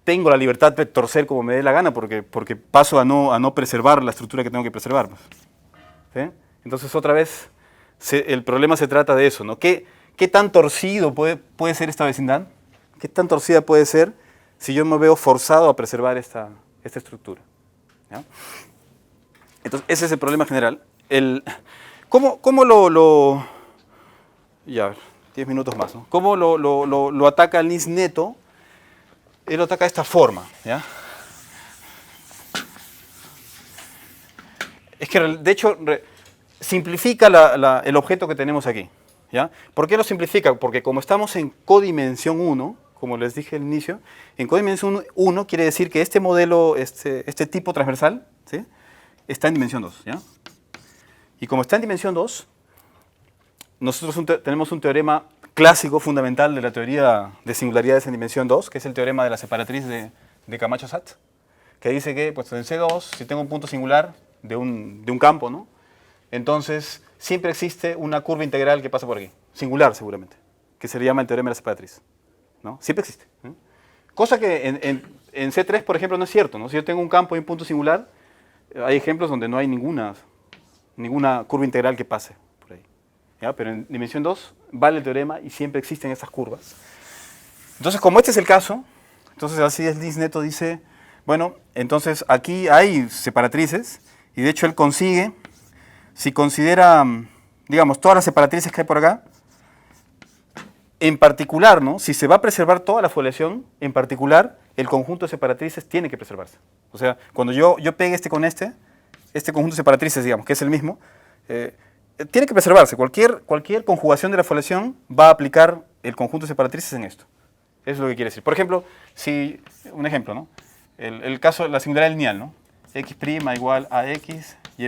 tengo la libertad de torcer como me dé la gana, porque paso a no preservar la estructura que tengo que preservar, pues, ¿sí? Entonces, otra vez, el problema se trata de eso, ¿no? ¿Qué tan torcido puede ser esta vecindad? ¿Qué tan torcida puede ser si yo me veo forzado a preservar esta estructura? ¿Ya? Entonces, ese es el problema general. ¿Cómo lo ya, 10 minutos más, ¿no? ¿Cómo lo ataca el Nis-Neto? Él lo ataca de esta forma, ¿ya? Es que, de hecho, simplifica el objeto que tenemos aquí, ¿ya? ¿Por qué lo simplifica? Porque como estamos en codimensión 1, como les dije al inicio, en codimensión 1 quiere decir que este modelo, este tipo transversal, ¿sí?, está en dimensión 2, ¿ya? Y como está en dimensión 2, nosotros tenemos un teorema clásico fundamental de la teoría de singularidades en dimensión 2, que es el teorema de la separatriz de Camacho-Sat, que dice que, pues, en C2, si tengo un punto singular de un campo, ¿no?, entonces siempre existe una curva integral que pasa por aquí, singular seguramente, que se le llama el teorema de la separatriz, ¿no? Siempre existe, ¿eh? Cosa que en C3, por ejemplo, no es cierto, ¿no? Si yo tengo un campo y un punto singular, hay ejemplos donde no hay ninguna curva integral que pase por ahí, ¿ya? Pero en dimensión 2 vale el teorema y siempre existen esas curvas. Entonces, como este es el caso, entonces así es Nis-Neto dice, bueno, entonces aquí hay separatrices y de hecho él consigue, si considera, digamos, todas las separatrices que hay por acá, en particular, ¿no?, si se va a preservar toda la foliación, en particular, el conjunto de separatrices tiene que preservarse. O sea, cuando yo pegue este con este conjunto de separatrices, digamos, que es el mismo, tiene que preservarse. Cualquier conjugación de la foliación va a aplicar el conjunto de separatrices en esto. Eso es lo que quiere decir. Por ejemplo, un ejemplo, ¿no?, el caso de la singularidad lineal, ¿no?, x' igual a x, y'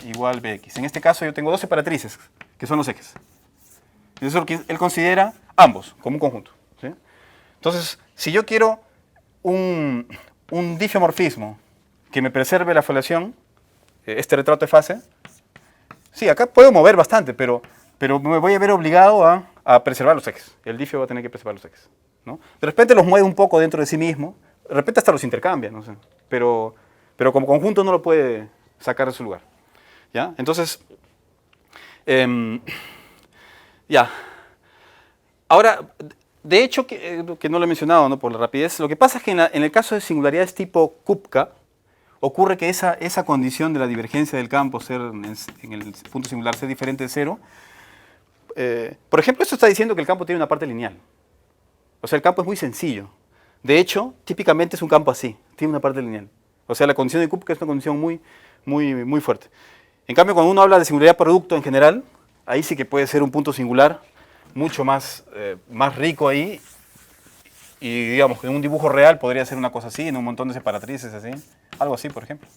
igual bx. En este caso yo tengo dos separatrices, que son los ejes. Eso él considera ambos como un conjunto, ¿sí? Entonces, si yo quiero un difeomorfismo que me preserve la foliación, este retrato de fase, sí, acá puedo mover bastante, pero me voy a ver obligado a preservar los ejes. El difeo va a tener que preservar los ejes, ¿no? De repente los mueve un poco dentro de sí mismo, de repente hasta los intercambia, no sé, pero como conjunto no lo puede sacar de su lugar, ¿ya? Entonces, ya. Ahora, de hecho, que no lo he mencionado, ¿no?, por la rapidez, lo que pasa es que en el caso de singularidades tipo Kupka, ocurre que esa condición de la divergencia del campo ser en el punto singular ser diferente de cero, por ejemplo, esto está diciendo que el campo tiene una parte lineal. O sea, el campo es muy sencillo. De hecho, típicamente es un campo así, tiene una parte lineal. O sea, la condición de Kupka es una condición muy fuerte. En cambio, cuando uno habla de singularidad producto en general, ahí sí que puede ser un punto singular mucho más, más rico ahí. Y digamos, en un dibujo real podría ser una cosa así, en un montón de separatrices así. Algo así, por ejemplo.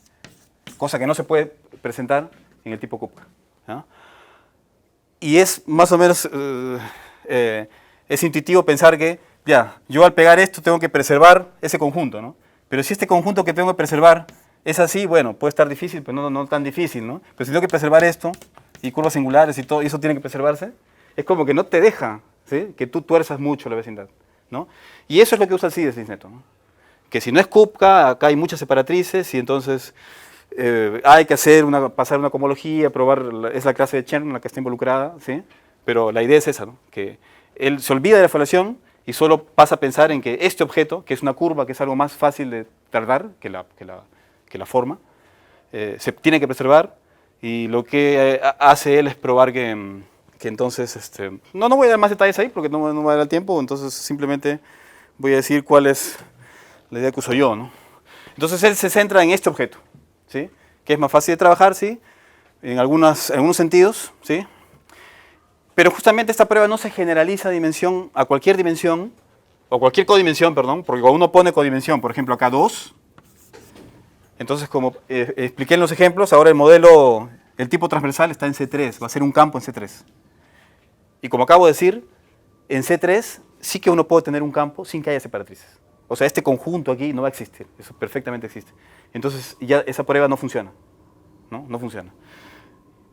Cosa que no se puede presentar en el tipo Kupka, ¿no? Y es más o menos, es intuitivo pensar que, ya, yo al pegar esto tengo que preservar ese conjunto, ¿no? Pero si este conjunto que tengo que preservar es así, bueno, puede estar difícil, pero no tan difícil, ¿no? Pero si tengo que preservar esto, y curvas singulares y todo, y eso tiene que preservarse, es como que no te deja, ¿sí?, que tú tuerzas mucho la vecindad, ¿no? Y eso es lo que usa el cisneto, ¿no? Que si no es Kupka, acá hay muchas separatrices, y entonces hay que hacer pasar una cohomología, probar, es la clase de Chern la que está involucrada, ¿sí? Pero la idea es esa, ¿no? Que él se olvida de la evaluación y solo pasa a pensar en que este objeto, que es una curva, que es algo más fácil de tardar que la forma, se tiene que preservar, y lo que hace él es probar que entonces, no voy a dar más detalles ahí porque no me va a dar el tiempo, entonces simplemente voy a decir cuál es la idea que uso yo, ¿no? Entonces él se centra en este objeto, ¿sí?, que es más fácil de trabajar, ¿sí?, en algunos sentidos, ¿sí?, pero justamente esta prueba no se generaliza a cualquier dimensión, o cualquier codimensión, perdón, porque cuando uno pone codimensión, por ejemplo acá 2, entonces como expliqué en los ejemplos, ahora el modelo, el tipo transversal está en C3, va a ser un campo en C3. Y como acabo de decir, en C3 sí que uno puede tener un campo sin que haya separatrices. O sea, este conjunto aquí no va a existir, eso perfectamente existe. Entonces ya esa prueba no funciona, ¿no? No funciona.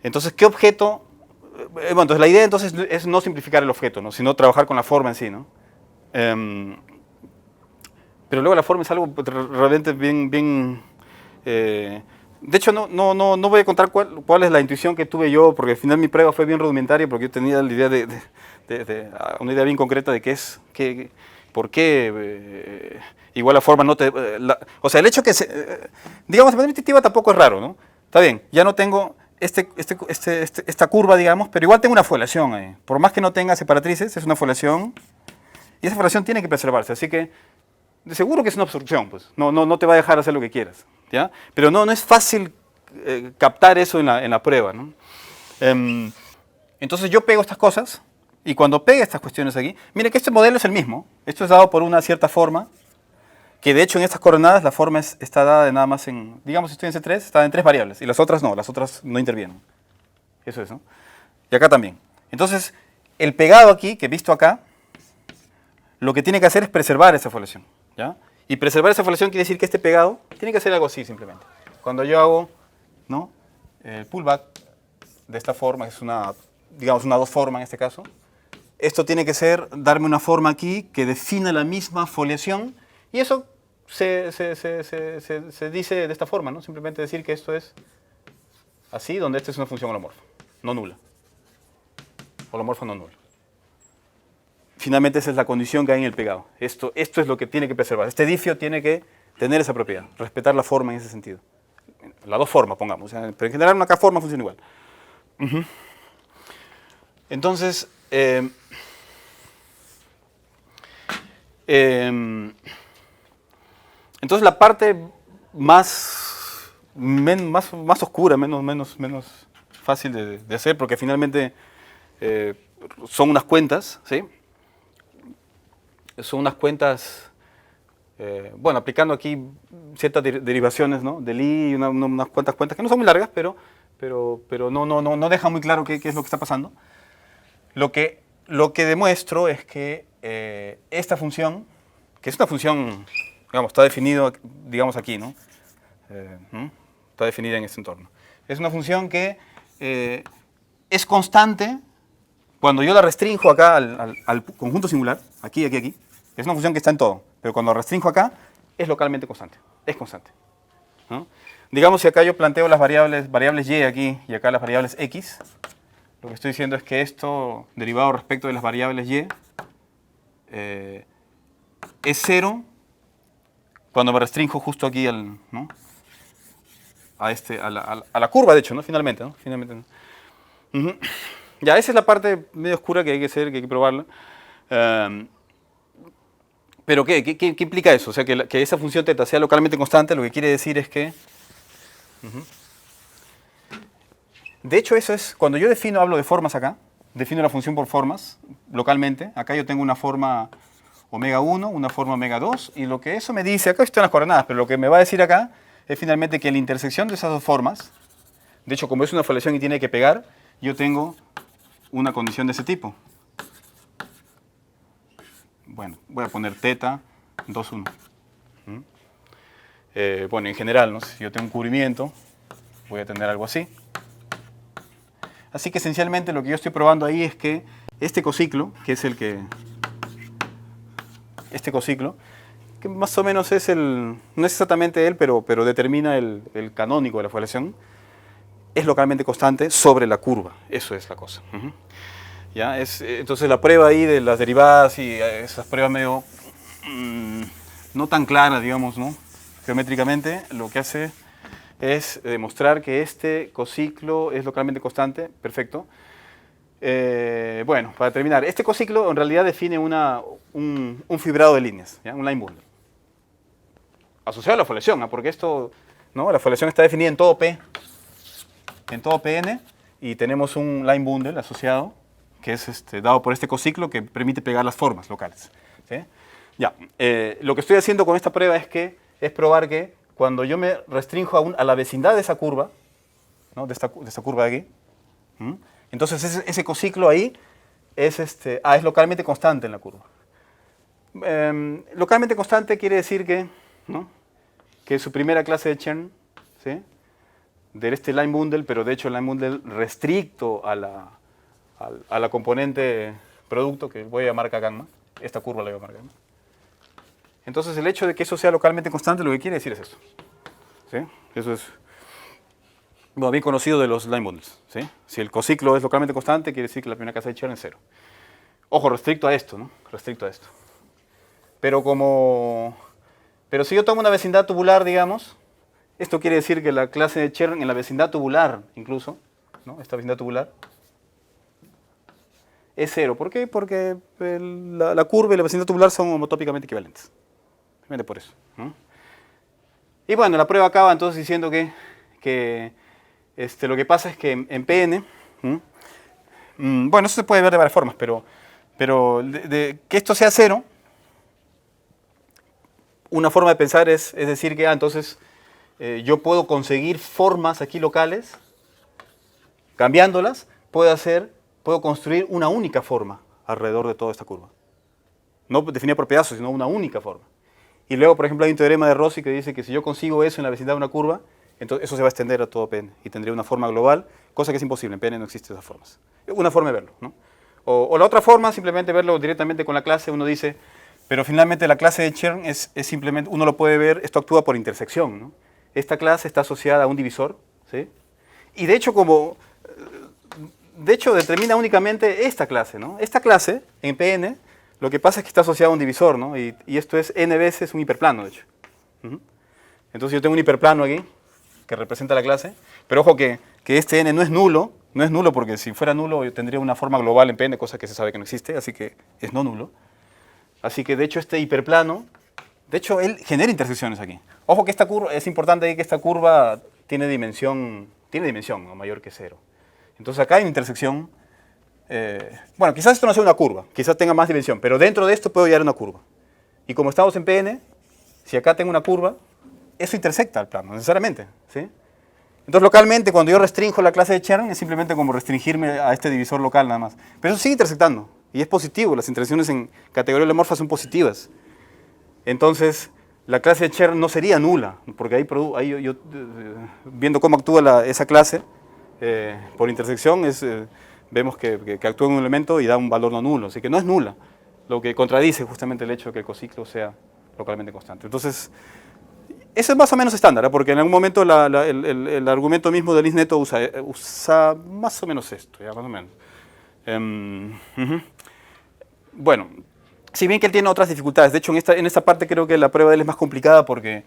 Entonces, ¿qué objeto? Bueno, entonces la idea entonces es no simplificar el objeto, ¿no?, sino trabajar con la forma en sí, ¿no? Pero luego la forma es algo realmente bien de hecho, no voy a contar cuál es la intuición que tuve yo, porque al final mi prueba fue bien rudimentaria, porque yo tenía la idea una idea bien concreta de qué es, por qué igual la forma no te... o sea, el hecho que, digamos, de manera intuitiva tampoco es raro, ¿no? Está bien, ya no tengo esta curva, digamos, pero igual tengo una foliación ahí. Por más que no tenga separatrices, es una foliación, y esa foliación tiene que preservarse, así que de seguro que es una obstrucción, pues, no te va a dejar hacer lo que quieras, ¿ya? Pero no es fácil captar eso en la prueba, ¿no? Entonces yo pego estas cosas, y cuando pegue estas cuestiones aquí, mire que este modelo es el mismo, esto es dado por una cierta forma, que de hecho en estas coordenadas la forma está dada de nada más en, digamos, estoy en C3, está en 3 variables, y las otras no intervienen. Eso es, ¿no? Y acá también. Entonces, el pegado aquí, que he visto acá, lo que tiene que hacer es preservar esa foliación, ¿ya? Y preservar esa foliación quiere decir que este pegado tiene que hacer algo así simplemente. Cuando yo hago, ¿no?, el pullback de esta forma, es digamos una dos forma en este caso, esto tiene que darme una forma aquí que defina la misma foliación, y eso se dice de esta forma, ¿no? Simplemente decir que esto es así, donde esta es una función holomorfa, no nula. Holomorfa no nula. Finalmente esa es la condición que hay en el pegado. Esto es lo que tiene que preservar. Este difio tiene que tener esa propiedad, respetar la forma en ese sentido. Las dos formas, pongamos. O sea, pero en general una K forma funciona igual. Entonces, entonces la parte más oscura, menos fácil de hacer, porque finalmente son unas cuentas, ¿sí? Son unas cuentas, bueno, aplicando aquí ciertas derivaciones, ¿no?, de Lie y unas cuantas cuentas que no son muy largas, pero no dejan muy claro qué es lo que está pasando. Lo que demuestro es que esta función, que es una función, digamos, está definido, digamos, aquí, ¿no? Está definida en este entorno. Es una función que es constante cuando yo la restringo acá al conjunto singular, aquí. Es una función que está en todo, pero cuando la restringo acá, es localmente constante. Es constante, ¿no? Digamos, si acá yo planteo las variables y aquí, y acá las variables x, lo que estoy diciendo es que esto, derivado respecto de las variables y, es 0 cuando me restringo justo aquí ¿no?, a la curva, de hecho, ¿no? Finalmente, ¿no? Ya, esa es la parte medio oscura que hay que probarla. Pero ¿qué implica eso? O sea, que esa función teta sea localmente constante, lo que quiere decir es que De hecho, eso es, cuando yo hablo de formas acá, defino la función por formas localmente. Acá yo tengo una forma omega 1, una forma omega 2, y lo que eso me dice, acá están las coordenadas, pero lo que me va a decir acá es finalmente que la intersección de esas dos formas, de hecho, como es una foliación y tiene que pegar, yo tengo una condición de ese tipo. Bueno, voy a poner teta 2, 1. Bueno, en general, ¿no? Si yo tengo un cubrimiento, voy a tener algo así. Así que esencialmente lo que yo estoy probando ahí es que este cociclo, que es este cociclo, que más o menos es no es exactamente él, pero determina el canónico de la foliación, es localmente constante sobre la curva. Eso es la cosa. ¿Ya? Entonces la prueba ahí de las derivadas y esas pruebas medio no tan claras, digamos, ¿no? Geométricamente, lo que hace es demostrar que este cociclo es localmente constante. Perfecto. Bueno, para terminar, este cociclo en realidad define un fibrado de líneas, ¿ya? Un line bundle. Asociado a la foliación, ¿no? Porque esto, ¿no? La foliación está definida en todo P, en todo Pn, y tenemos un line bundle asociado, que es dado por este cociclo que permite pegar las formas locales. ¿Sí? Ya, lo que estoy haciendo con esta prueba es probar que cuando yo me restrinjo a la vecindad de esa curva, ¿no? de esta curva de aquí, entonces ese cociclo ahí es localmente constante en la curva. Localmente constante quiere decir que, ¿no? que su primera clase de Chern, ¿sí? de este line bundle, pero de hecho el line bundle restricto a la componente producto, que voy a llamar acá gamma, esta curva la voy a llamar gamma. Entonces el hecho de que eso sea localmente constante lo que quiere decir es eso. ¿Sí? Eso es bien conocido de los line bundles. ¿Sí? Si el cociclo es localmente constante, quiere decir que la primera clase de Chern es 0. Ojo, restricto a esto, ¿no? Restricto a esto. Pero si yo tomo una vecindad tubular, digamos, esto quiere decir que la clase de Chern en la vecindad tubular, incluso, ¿no? Esta vecindad tubular, es 0. ¿Por qué? Porque la curva y la vecindad tubular son homotópicamente equivalentes. Simplemente por eso, ¿no? Y bueno, la prueba acaba entonces diciendo que lo que pasa es que en Pn, bueno, eso se puede ver de varias formas, pero que esto sea 0, una forma de pensar es decir que entonces yo puedo conseguir formas aquí locales, cambiándolas, puedo construir una única forma alrededor de toda esta curva. No definida por pedazos, sino una única forma. Y luego, por ejemplo, hay un teorema de Rossi que dice que si yo consigo eso en la vecindad de una curva, entonces eso se va a extender a todo Pn y tendría una forma global, cosa que es imposible. En Pn no existen esas formas. Una forma de verlo, ¿no? O la otra forma, simplemente verlo directamente con la clase, uno dice, pero finalmente la clase de Chern es simplemente, uno lo puede ver, esto actúa por intersección, ¿no? Esta clase está asociada a un divisor, ¿sí? Y de hecho, determina únicamente esta clase, ¿no? Esta clase, en Pn, lo que pasa es que está asociada a un divisor, ¿no? Y esto es n veces un hiperplano, de hecho. Entonces yo tengo un hiperplano aquí, que representa la clase, pero ojo que este n no es nulo porque si fuera nulo yo tendría una forma global en Pn, cosa que se sabe que no existe, así que es no nulo. Así que de hecho este hiperplano, de hecho él genera intersecciones aquí. Ojo que esta curva, es importante ahí que esta curva tiene dimensión, ¿no? Mayor que 0. Entonces acá hay una intersección. Bueno, quizás esto no sea una curva, quizás tenga más dimensión, pero dentro de esto puedo hallar una curva. Y como estamos en Pn, si acá tengo una curva, eso intersecta al plano, necesariamente, ¿sí? Entonces localmente, cuando yo restringo la clase de Chern, es simplemente como restringirme a este divisor local nada más. Pero eso sigue intersectando, y es positivo, las intersecciones en categoría holomorfa son positivas. Entonces, la clase de Chern no sería nula, porque ahí yo viendo cómo actúa esa clase, por intersección, vemos que actúa en un elemento y da un valor no nulo, así que no es nula, lo que contradice justamente el hecho de que el cociclo sea localmente constante. Entonces, eso es más o menos estándar, porque en algún momento el argumento mismo de Liz-Neto usa más o menos esto, ya más o menos. Bueno, si bien que él tiene otras dificultades, de hecho en esta parte creo que la prueba de él es más complicada porque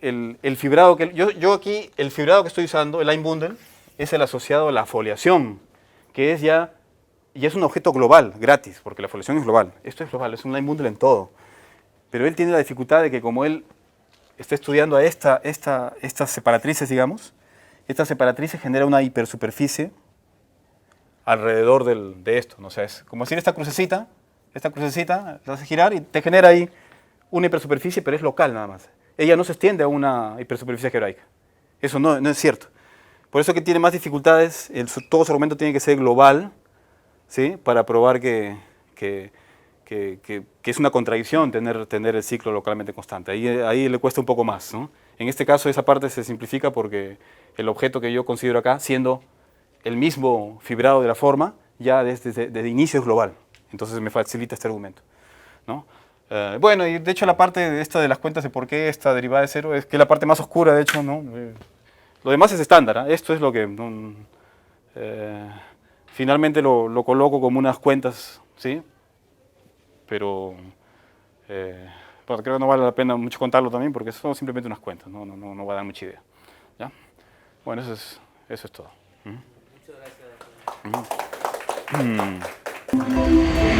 el fibrado que yo aquí, el fibrado que estoy usando, el line bundle, es el asociado a la foliación, que ya es un objeto global, gratis, porque la foliación es global. Esto es global, es un line bundle en todo. Pero él tiene la dificultad de que como él está estudiando a estas separatrices, digamos, esta separatriz se genera una hipersuperficie alrededor de esto, ¿no? O sea, es como decir esta crucecita la hace girar y te genera ahí una hipersuperficie, pero es local nada más. Ella no se extiende a una hipersuperficie algebraica. Eso no es cierto. Por eso que tiene más dificultades, todo su argumento tiene que ser global, ¿sí? Para probar que es una contradicción tener el ciclo localmente constante. Ahí le cuesta un poco más, ¿no? En este caso esa parte se simplifica porque el objeto que yo considero acá, siendo el mismo fibrado de la forma, ya desde inicio es global. Entonces me facilita este argumento, ¿no? Bueno, y de hecho la parte de esta de las cuentas de por qué esta derivada de cero es que es la parte más oscura, de hecho, ¿no? Lo demás es estándar, ¿eh? Esto es lo que finalmente lo coloco como unas cuentas, ¿sí? Pero bueno, creo que no vale la pena mucho contarlo también porque son simplemente unas cuentas, no va a dar mucha idea. ¿Ya? Bueno, eso es todo. Muchas gracias. Mm.